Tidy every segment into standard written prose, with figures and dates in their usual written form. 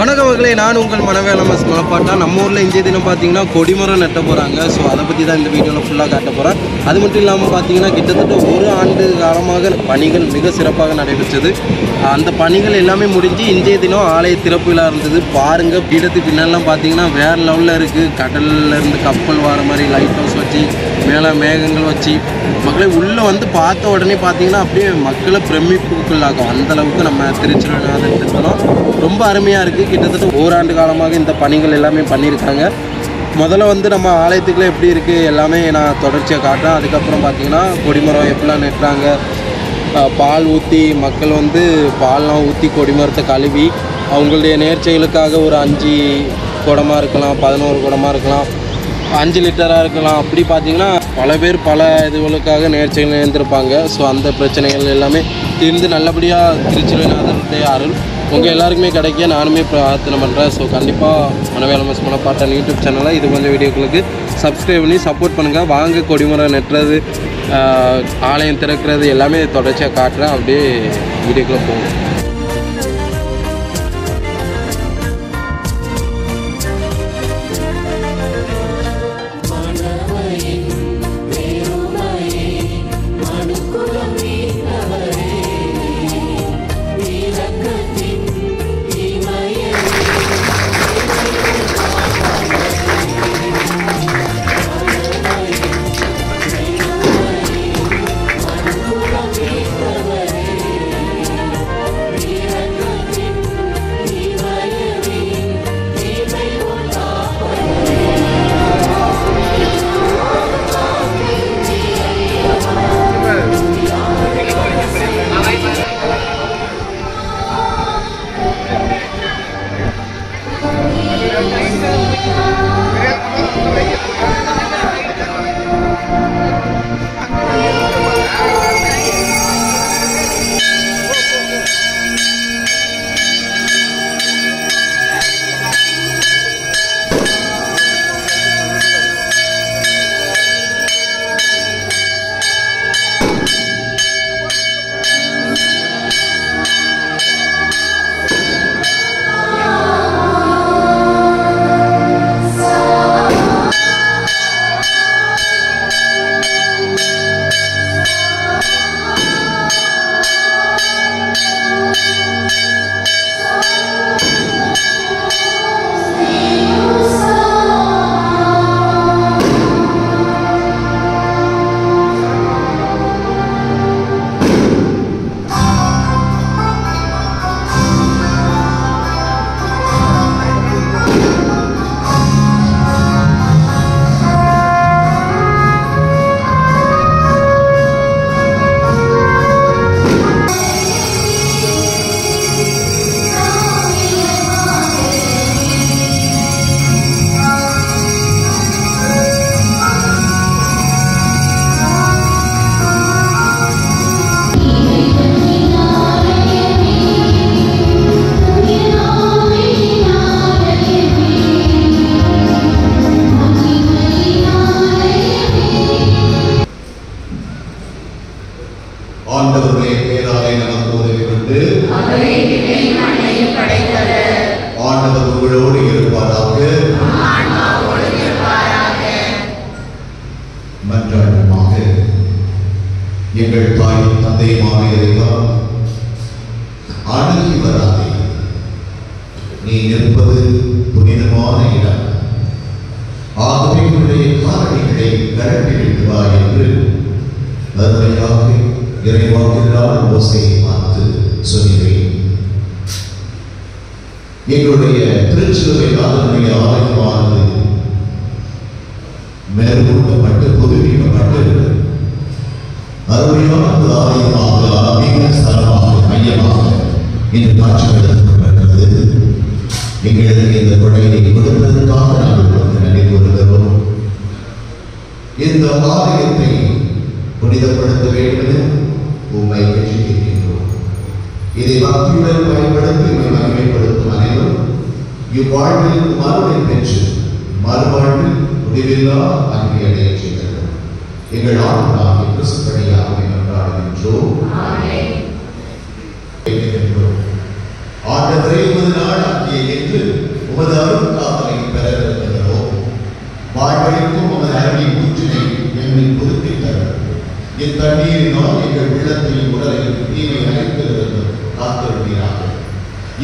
வணக்கம் மக்களே, நான் உங்கள் மனவேலம் மலப்பாட்டா. நம்ம ஊரில் இன்றைய தினம் பார்த்தீங்கன்னா கொடிமரம் நட்ட போகிறாங்க. ஸோ அதை பற்றி தான் இந்த வீடியோவில் ஃபுல்லாக காட்ட போகிறேன். அது மட்டும் இல்லாமல் பார்த்தீங்கன்னா கிட்டத்தட்ட ஒரு ஆண்டு காலமாக பணிகள் மிக சிறப்பாக நடைபெற்றது. அந்த பணிகள் எல்லாமே முடிஞ்சு இன்றைய தினம் ஆலய திறப்பு விழா இருந்தது. பாருங்கள், பீடத்துக்கு பின்னாலாம் பார்த்தீங்கன்னா வேறு லெவலில் இருக்குது. கடல்லேருந்து கப்பல் வர மாதிரி லைட் ஹவுஸ் வச்சு மேலே மேகங்கள் வச்சு மக்களை உள்ளே வந்து பார்த்த உடனே பார்த்தீங்கன்னா அப்படியே மக்களை பிரமிப்புக்குள்ளாகும். அந்தளவுக்கு நம்ம திருச்சிநாதன் திருத்தலம் ரொம்ப அருமையாக இருக்குது. கிட்டத்தட்ட ஓராண்டு காலமாக இந்த பணிகள் எல்லாமே பண்ணியிருக்காங்க. முதல்ல வந்து நம்ம ஆலயத்துக்குள்ளே எப்படி இருக்குது எல்லாமே நான் தொடர்ச்சியாக காட்டுறேன். அதுக்கப்புறம் பார்த்தீங்கன்னா கொடிமரம் எப்படிலாம் நட்டுறாங்க, பால் ஊற்றி மக்கள் வந்து பால்லாம் ஊற்றி கொடிமரத்தை கழுவி அவங்களுடைய நேர்ச்சைகளுக்காக ஒரு 5 குடமாக இருக்கலாம், 11 குடமாக இருக்கலாம், 5 லிட்டராக இருக்கலாம். அப்படி பார்த்தீங்கன்னா பல பேர் பல இதுகளுக்காக நேர்ச்சைகள் நேர்ந்திருப்பாங்க. ஸோ அந்த பிரச்சனைகள் எல்லாமே தீர்ந்து நல்லபடியாக திருச்சிநாதனுடைய அருள் உங்கள் எல்லாருக்குமே கிடைக்க நானுமே பிரார்த்தனை பண்ணுறேன். ஸோ கண்டிப்பாக மனவேலம் மலப்பாட்டன் யூடியூப் சேனலை இது கொஞ்சம் வீடியோக்களுக்கு சப்ஸ்கிரைப் பண்ணி சப்போர்ட் பண்ணுங்கள். வாங்க கொடிமரம் நட்டுறது, ஆலயம் திறக்கிறது எல்லாமே தொடர்ச்சியாக காட்டுறேன். அப்படியே வீடியோக்குள்ளே போகும். ஆண்டவருடைய பேராலே நமக்கு உதவி கொண்டு ஆண்டவர் உங்களோடு இருப்பாராக. மன்றாடுமாக. எங்கள் தாய் தந்தையுமாக இறைவா, அணுகி வராதே, நீ நிற்பது புனிதமான இடம், ஆகவே உன்னுடைய காரணிகளை கரட்டிவிட்டு வா என்று அருமையாக இறைவாக்கினால் ஓசையை பார்த்து சொல்கிறேன். எங்களுடைய திருச்சிலுவை நாதனுடைய ஆலயமானது மேற்கொள்ளப்பட்டு புதுப்பிக்கப்பட்டு அருமையான ஆலயமாக ஆன்மீக ஸ்தலமாக மையமாக இன்று காட்சிப்படுத்தப்பட்டது. எங்களுக்கு இந்த கொடையை கொடுத்ததற்காக நாங்கள் நன்றி கூறுகிறோம். இந்த ஆலயத்தை புனிதப்படுத்த வேண்டும் உண்மை கேட்கின்றோம். இதை பக்தியுடன் பயன்படுத்தி உண்மை மகிமைப்படுத்தும் அனைவரும் இவ்வாழ்வில் மறுமை பெற்று மறுவாழ்வில் முடிவில்லா அன்பை அடைய செய்தனர். எங்கள் ஆண்டவராகிய கிறிஸ்து வழியாக கொண்டாடுகின்றோம். ஆண்டவரே, உமது நாள் ஆகிய என்று இத்தண்ணீரினால் எங்கள் உள்ளத்தையும் உடலையும் தீமை அனைத்திலிருந்து காத்திருப்பீராக.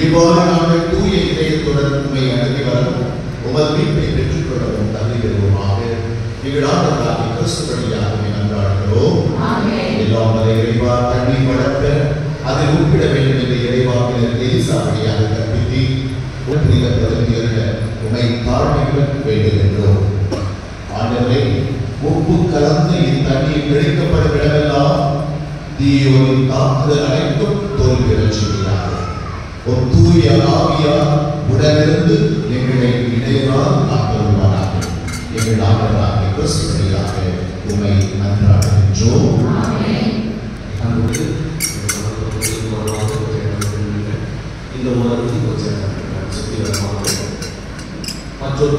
இவ்வாறு நாங்கள் தூய இதயத்துடன் உண்மை அணுகி வரவும் உமது மீட்பை பெற்றுக்கொள்ளவும் தகுதி பெறுவோமாக. எங்கள் ஆண்டவராகிய கிறிஸ்து வழியாக நன்றாடுகிறோம். எல்லாம் வரை இறைவா தண்ணீர் வளர்க்க அதில் உட்பிட வேண்டும் என்ற இறைவாக்கினர் எலிசா வழியாக கற்பித்து புனித பிரதிநிதிகள உமை தாழ்மையுடன் வேண்டுகின்றோம். ஆண்டவரே, உப்பு கலந்து இத்தண்ணீர் தெளிக்கப்படும் இடமெல்லாம் தீயோரின் தாக்குதல் அனைத்தும் தோல்வியறச் செய்கிறார். ஒரு தூய ஆவியார் உடனிருந்து எங்களை இடையரால் காத்தருள்வாராக. எங்கள் ஆண்டவராகிய கிறிஸ்து வழியாக உம்மை நன்றாடுகின்றோம். இந்த உலகத்தில் மற்றொரு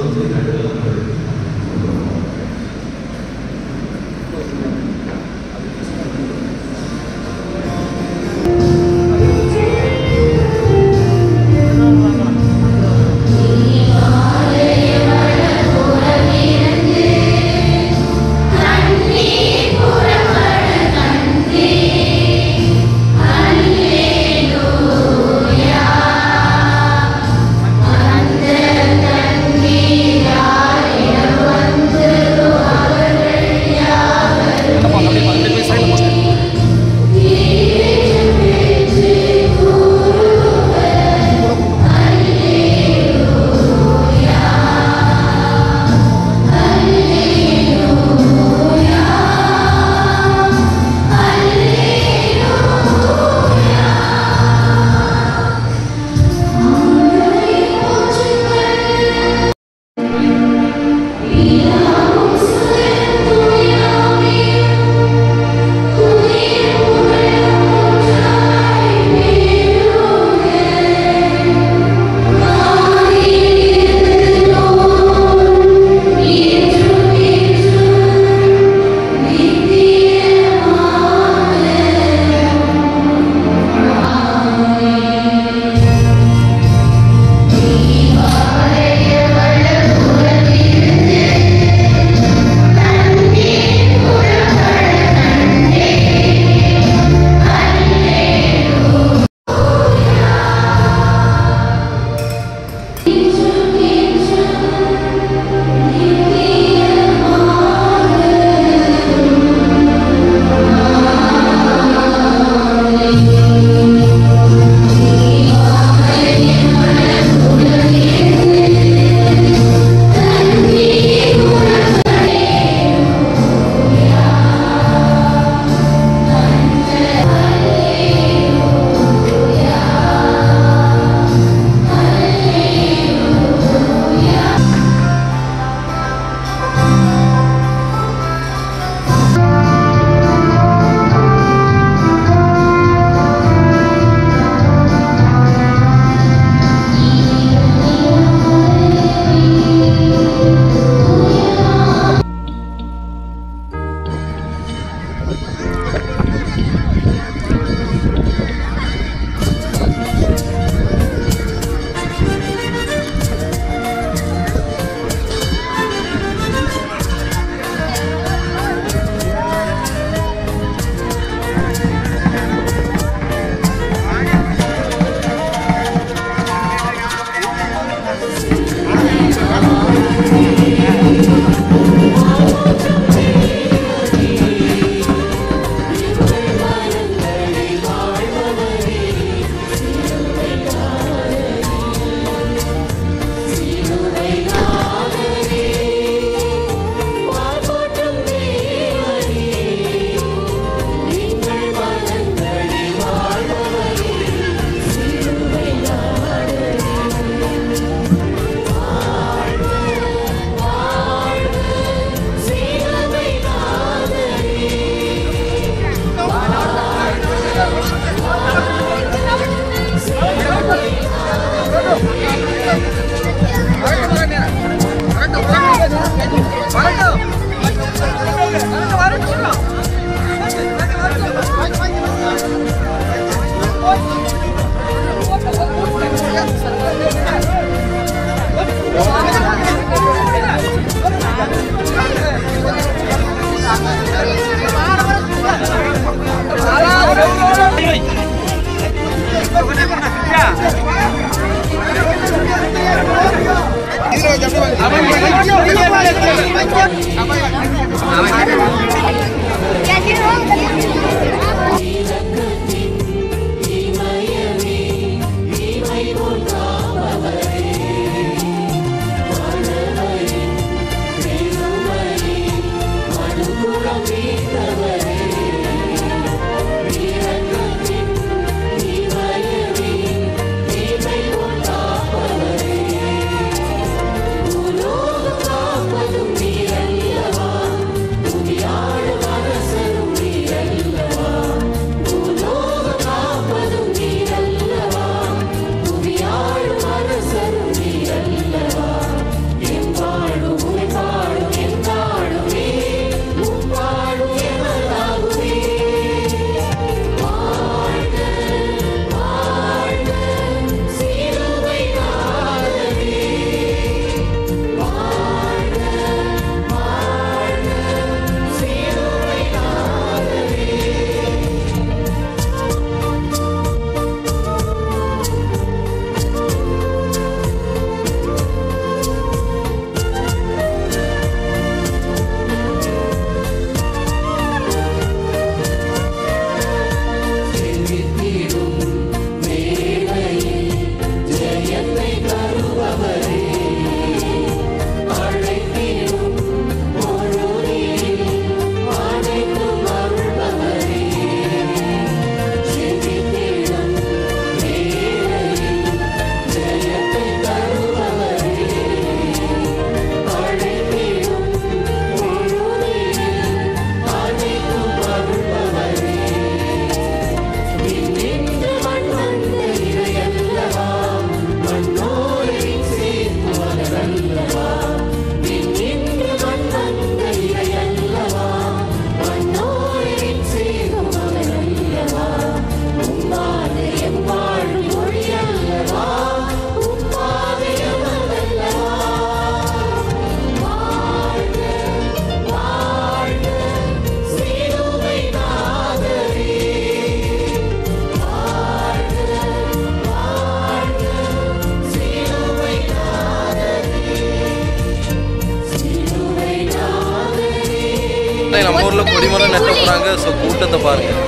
நம்ம ஊரில் கொடிமரம் நட்ட போகிறாங்க. ஸோ கூட்டத்தை பாருங்கள்.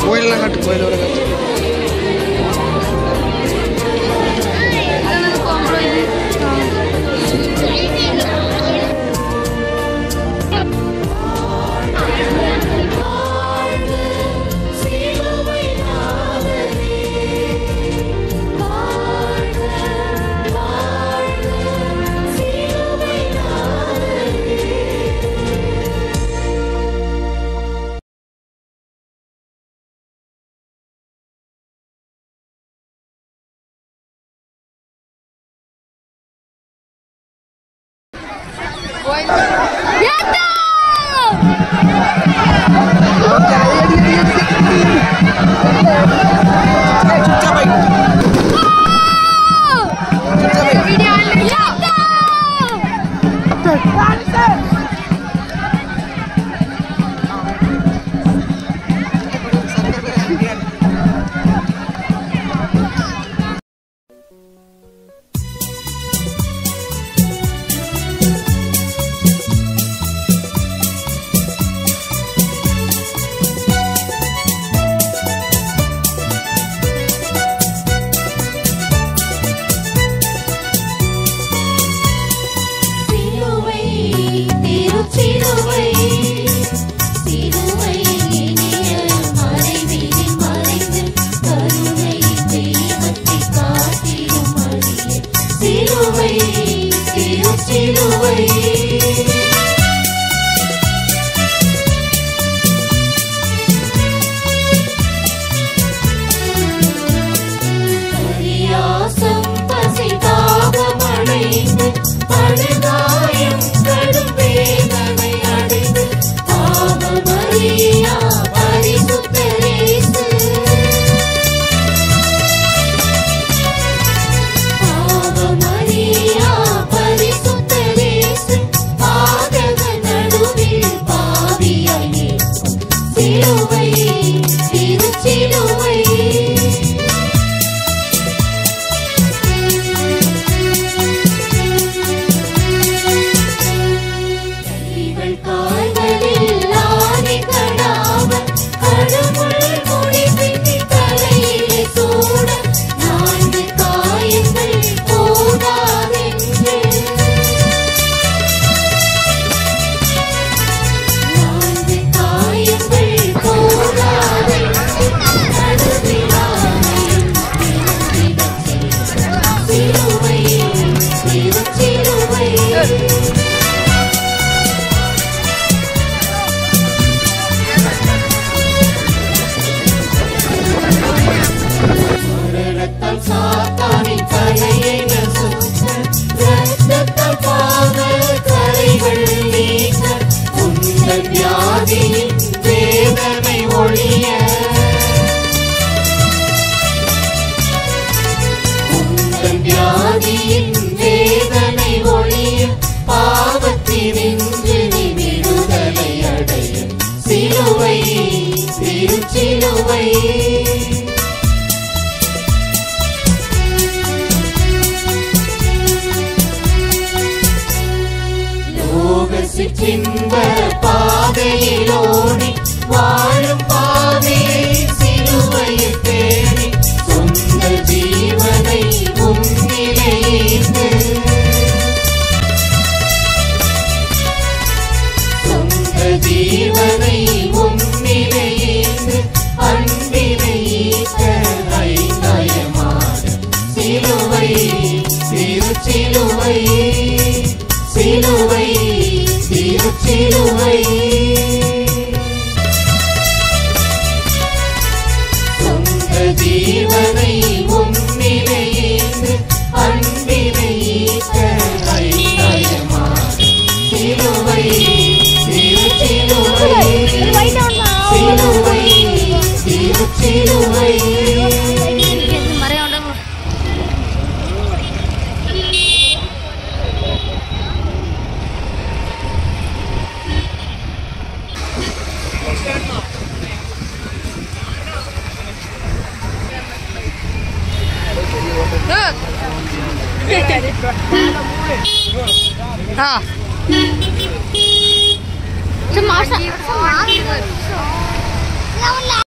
கோயிலெலாம் காட்டு, கோயில் வர காட்டு. பாதையிலோடி வாழும் பாதையை சிலுவையில் தேடி சொந்த ஜீவனை முன்னிலையேந்து சொந்த ஜீவனை முன்னிலையேந்து அன்பினை ஈட்ட ஐந்தயமான சிலுவை திருச்சிலுவை சிலுவை திருச்சிலுவை சொந்த ஜீவனை முன்னிலையேந்து அன்பினை ஈட்ட ஐந்தயமான சிலுவை திருச்சிலுவை சிலுவை திருச்சிலுவை हाँ